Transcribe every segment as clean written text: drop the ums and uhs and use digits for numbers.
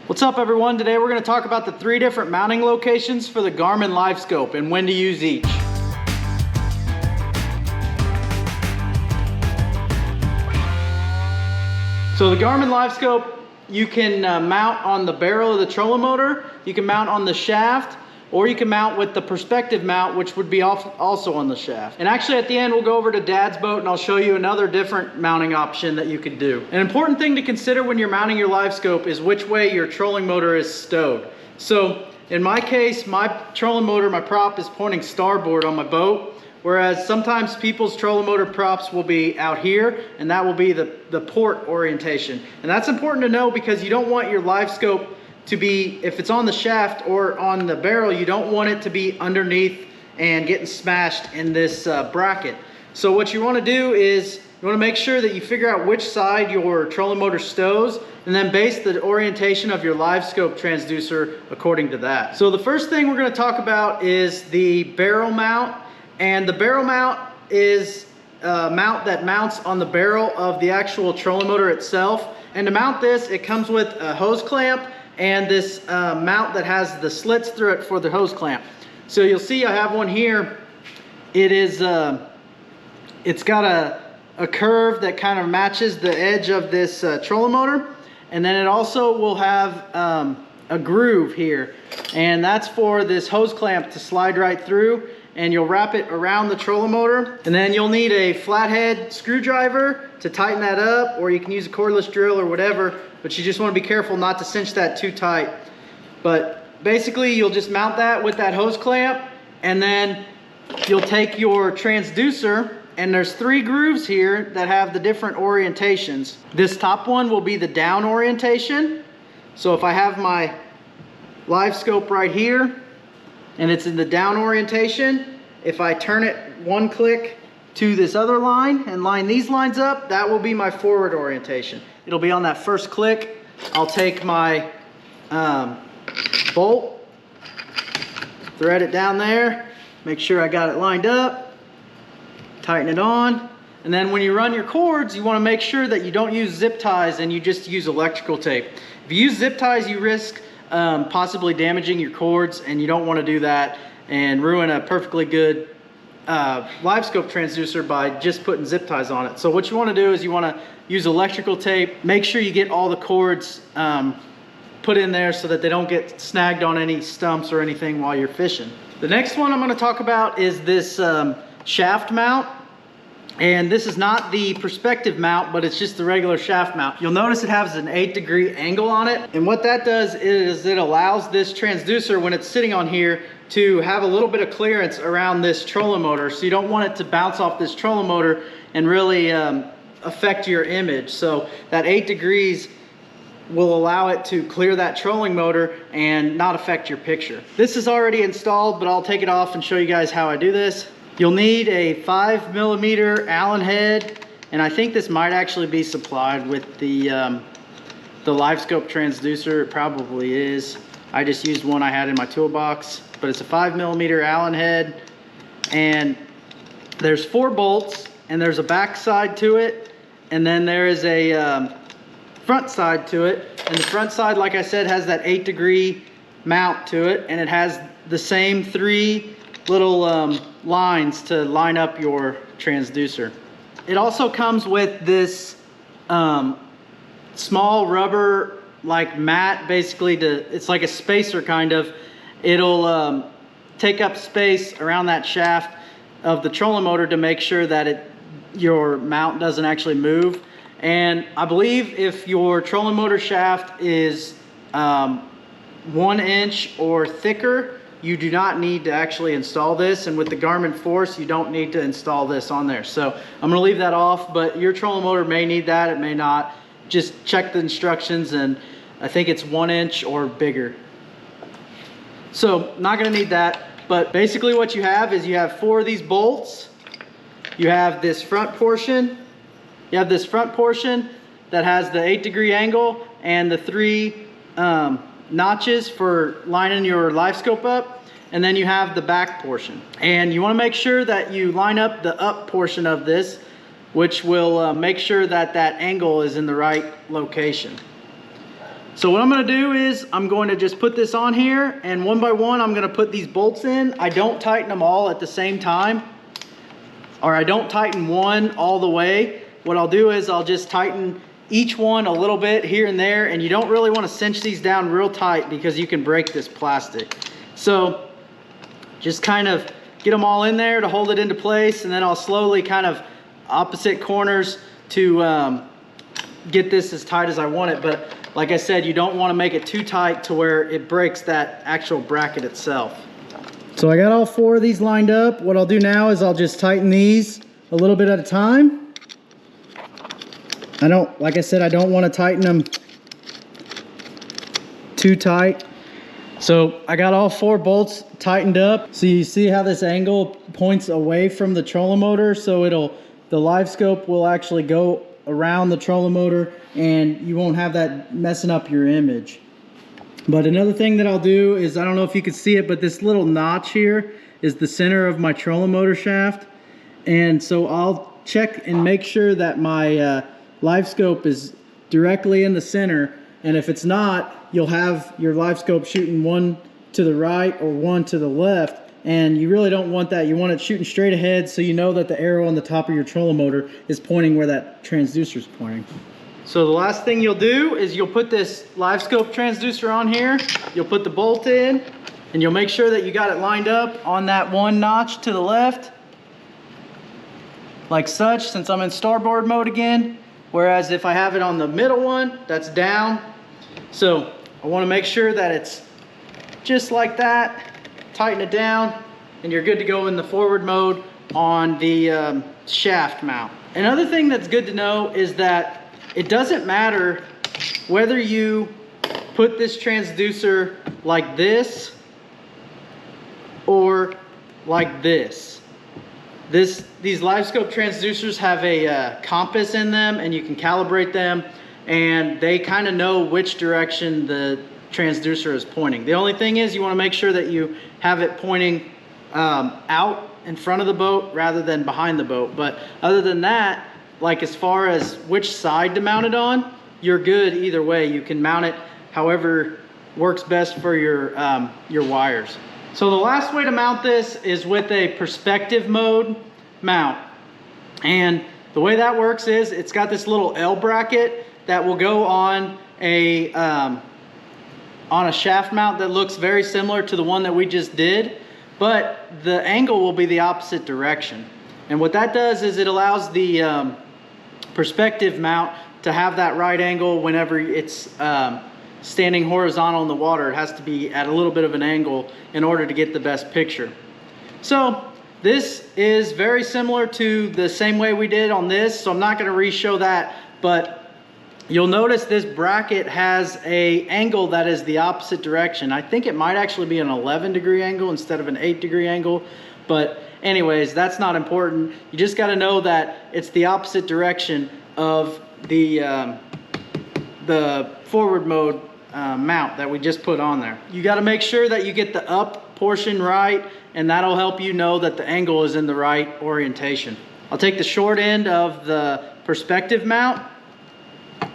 What's up everyone? Today we're going to talk about the 3 different mounting locations for the Garmin Livescope and when to use each. So the Garmin Livescope, you can mount on the barrel of the trolling motor, you can mount on the shaft, or you can mount with the perspective mount, which would be also on the shaft. And actually at the end we'll go over to Dad's boat and I'll show you another different mounting option that you could do. An important thing to consider when you're mounting your Livescope is which way your trolling motor is stowed. So in my case, my trolling motor, my prop is pointing starboard on my boat, whereas sometimes people's trolling motor props will be out here, and that will be the port orientation. And that's important to know because you don't want your Livescope to be, if it's on the shaft or on the barrel, you don't want it to be underneath and getting smashed in this bracket. So what you want to do is you want to make sure that you figure out which side your trolling motor stows and then base the orientation of your Livescope transducer according to that. So the first thing we're going to talk about is the barrel mount. And the barrel mount is a mount that mounts on the barrel of the actual trolling motor itself. And to mount this, it comes with a hose clamp and this mount that has the slits through it for the hose clamp. So you'll see I have one here. It is, it's got a curve that kind of matches the edge of this trolling motor. And then it also will have a groove here. And that's for this hose clamp to slide right through. And you'll wrap it around the trolling motor. And then you'll need a flathead screwdriver to tighten that up, or you can use a cordless drill or whatever, but you just want to be careful not to cinch that too tight. But basically you'll just mount that with that hose clamp, and then you'll take your transducer, and there's 3 grooves here that have the different orientations. This top one will be the down orientation. So if I have my Livescope right here, and it's in the down orientation, if I turn it 1 click to this other line and line these lines up, that will be my forward orientation. It'll be on that first click. I'll take my bolt, thread it down there, make sure I got it lined up, tighten it on, and then when you run your cords, you want to make sure that you don't use zip ties and you just use electrical tape. If you use zip ties, you risk possibly damaging your cords, and you don't want to do that and ruin a perfectly good Livescope transducer by just putting zip ties on it. So what you want to do is you want to use electrical tape. Make sure you get all the cords put in there so that they don't get snagged on any stumps or anything while you're fishing. The next one I'm going to talk about is this shaft mount. And this is not the perspective mount, but it's just the regular shaft mount. You'll notice it has an 8-degree angle on it. And what that does is it allows this transducer, when it's sitting on here, to have a little bit of clearance around this trolling motor. So you don't want it to bounce off this trolling motor and really affect your image. So that 8 degrees will allow it to clear that trolling motor and not affect your picture. This is already installed, but I'll take it off and show you guys how I do this. You'll need a 5mm Allen head, and I think this might actually be supplied with the Livescope transducer. It probably is. I just used one I had in my toolbox, but it's a 5mm Allen head, and there's 4 bolts, and there's a back side to it, and then there is a front side to it. And the front side, like I said, has that 8-degree mount to it, and it has the same 3 little lines to line up your transducer. It also comes with this small rubber like mat, basically it's like a spacer kind of. It'll take up space around that shaft of the trolling motor to make sure that your mount doesn't actually move. And I believe if your trolling motor shaft is 1 inch or thicker, you do not need to actually install this, and with the Garmin Force you don't need to install this on there. So I'm going to leave that off, but your trolling motor may need that, it may not. Just check the instructions, and I think it's 1 inch or bigger. So not going to need that, but basically what you have is you have 4 of these bolts. You have this front portion. You have this front portion that has the 8-degree angle and the 3 notches for lining your Livescope up, and then you have the back portion. And you want to make sure that you line up the up portion of this, which will make sure that that angle is in the right location. So what I'm going to do is I'm going to just put this on here, and one by one I'm going to put these bolts in. I don't tighten them all at the same time, or I don't tighten one all the way. What I'll do is I'll just tighten each one a little bit here and there, and you don't really want to cinch these down real tight because you can break this plastic. So just kind of get them all in there to hold it into place, and then I'll slowly kind of opposite corners to get this as tight as I want it. But like I said, you don't want to make it too tight to where it breaks that actual bracket itself. So I got all 4 of these lined up. What I'll do now is I'll just tighten these a little bit at a time. Like I said, I don't want to tighten them too tight. So I got all 4 bolts tightened up. So you see how this angle points away from the trolling motor, so the Livescope will actually go around the trolling motor and you won't have that messing up your image. But another thing that I'll do is, I don't know if you can see it, but this little notch here is the center of my trolling motor shaft. And so I'll check and make sure that my Livescope is directly in the center. And if it's not, you'll have your Livescope shooting one to the right or one to the left. And you really don't want that. You want it shooting straight ahead, so you know that the arrow on the top of your trolling motor is pointing where that transducer is pointing. So the last thing you'll do is you'll put this Livescope transducer on here. You'll put the bolt in, and you'll make sure that you got it lined up on that one notch to the left, like such, since I'm in starboard mode again. Whereas if I have it on the middle one, that's down. So I want to make sure that it's just like that. Tighten it down, and you're good to go in the forward mode on the shaft mount. Another thing that's good to know is that it doesn't matter whether you put this transducer like this or like this. These Livescope transducers have a compass in them, and you can calibrate them, and they kind of know which direction the transducer is pointing. The only thing is you want to make sure that you have it pointing out in front of the boat rather than behind the boat. But other than that, like as far as which side to mount it on, you're good either way. You can mount it however works best for your wires. So the last way to mount this is with a perspective mode mount. And the way that works is it's got this little L bracket that will go on a shaft mount that looks very similar to the one that we just did, but the angle will be the opposite direction. And what that does is it allows the perspective mount to have that right angle whenever it's standing horizontal in the water. It has to be at a little bit of an angle in order to get the best picture. So this is very similar to the same way we did on this, so I'm not going to re-show that, but you'll notice this bracket has an angle that is the opposite direction. I think it might actually be an 11-degree angle instead of an 8-degree angle, but anyways, that's not important. You just got to know that it's the opposite direction of the forward mode mount that we just put on there. You got to make sure that you get the up portion right, and that'll help you know that the angle is in the right orientation. I'll take the short end of the perspective mount,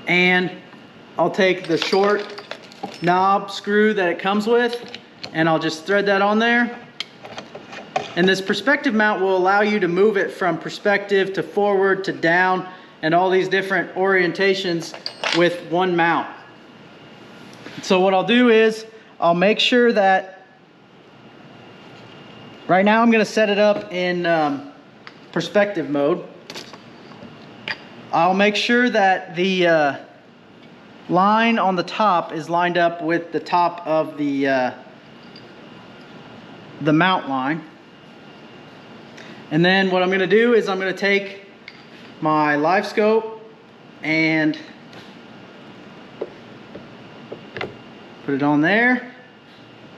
and I'll take the short knob screw that it comes with, and I'll just thread that on there. And this perspective mount will allow you to move it from perspective to forward to down and all these different orientations with one mount. So what I'll do is I'll make sure that right now I'm going to set it up in perspective mode. I'll make sure that the line on the top is lined up with the top of the mount line. And then what I'm going to do is I'm going to take my Livescope and put it on there,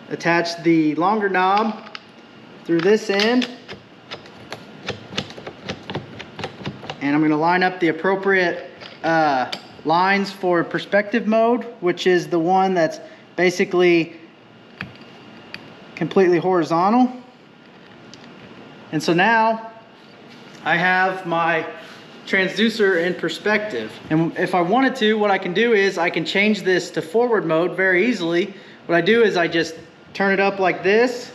attach the longer knob through this end, and I'm going to line up the appropriate lines for perspective mode, which is the one that's basically completely horizontal. And so now I have my transducer in perspective. And if I wanted to, what I can do is I can change this to forward mode very easily. What I do is I just turn it up like this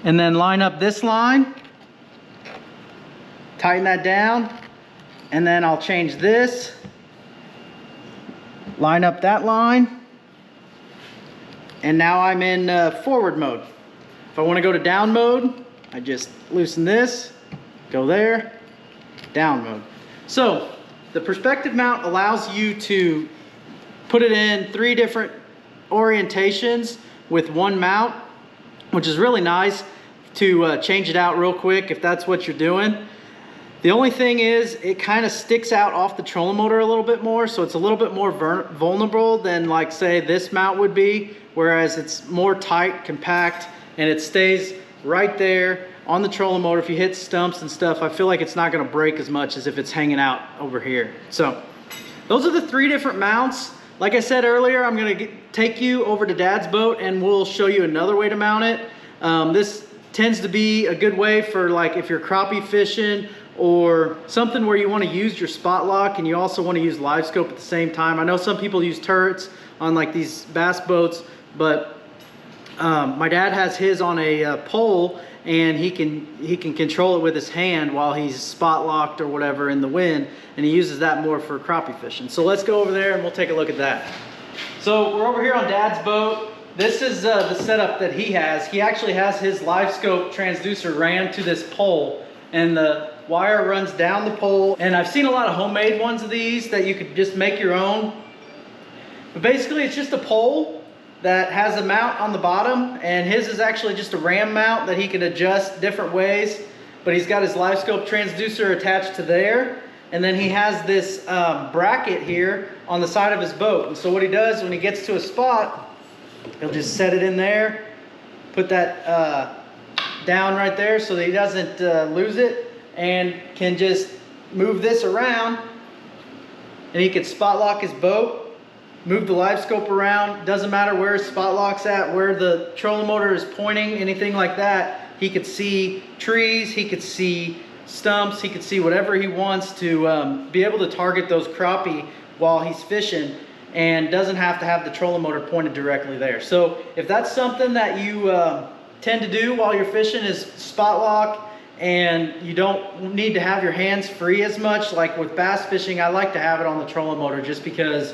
and then line up this line, tighten that down, and then I'll change this, line up that line, and now I'm in forward mode. If I want to go to down mode, I just loosen this, go there, down mode. So the perspective mount allows you to put it in 3 different orientations with one mount, which is really nice to change it out real quick if that's what you're doing. The only thing is it kind of sticks out off the trolling motor a little bit more, so it's a little bit more vulnerable than, like, say this mount would be, whereas it's more tight, compact, and it stays right there on the trolling motor. If you hit stumps and stuff, I feel like it's not going to break as much as if it's hanging out over here. So those are the 3 different mounts. Like I said earlier, I'm going to take you over to Dad's boat and we'll show you another way to mount it. This tends to be a good way for, like, if you're crappie fishing or something where you want to use your spot lock and you also want to use Livescope at the same time. I know some people use turrets on, like, these bass boats, but my dad has his on a pole, and he can control it with his hand while he's spot locked or whatever in the wind, and he uses that more for crappie fishing. So let's go over there and we'll take a look at that. So we're over here on Dad's boat. This is the setup that he has. He actually has his Livescope transducer ran to this pole, and the wire runs down the pole. And I've seen a lot of homemade ones of these that you could just make your own. But basically it's just a pole that has a mount on the bottom, and his is actually just a ram mount that he can adjust different ways. But he's got his Livescope transducer attached to there, and then he has this bracket here on the side of his boat. And so what he does when he gets to a spot, he'll just set it in there, put that down right there so that he doesn't lose it, and can just move this around, and he can spot lock his boat, move the Livescope around. Doesn't matter where his spot lock's at, where the trolling motor is pointing, anything like that. He could see trees, he could see stumps, he could see whatever he wants to be able to target those crappie while he's fishing, and doesn't have to have the trolling motor pointed directly there. So if that's something that you tend to do while you're fishing, is spot lock, and you don't need to have your hands free as much, like with bass fishing, I like to have it on the trolling motor just because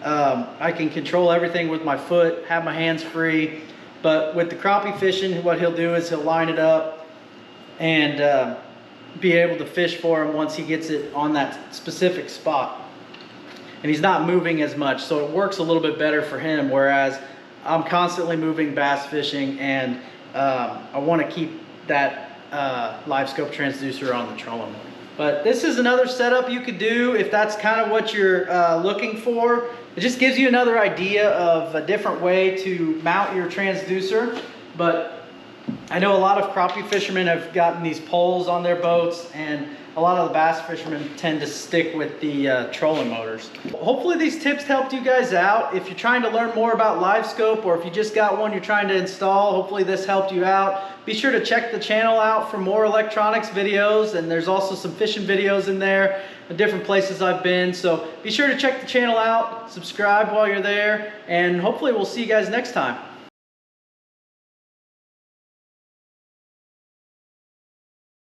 I can control everything with my foot, have my hands free. But with the crappie fishing, what he'll do is he'll line it up and be able to fish for him once he gets it on that specific spot. And he's not moving as much, so it works a little bit better for him, whereas I'm constantly moving bass fishing, and I want to keep that Livescope transducer on the trolling motor. But this is another setup you could do if that's kind of what you're looking for. It just gives you another idea of a different way to mount your transducer. But I know a lot of crappie fishermen have gotten these poles on their boats, and a lot of the bass fishermen tend to stick with the trolling motors. Hopefully these tips helped you guys out. If you're trying to learn more about Livescope, or if you just got one you're trying to install, hopefully this helped you out. Be sure to check the channel out for more electronics videos, and there's also some fishing videos in there, the different places I've been. So be sure to check the channel out, subscribe while you're there, and hopefully we'll see you guys next time.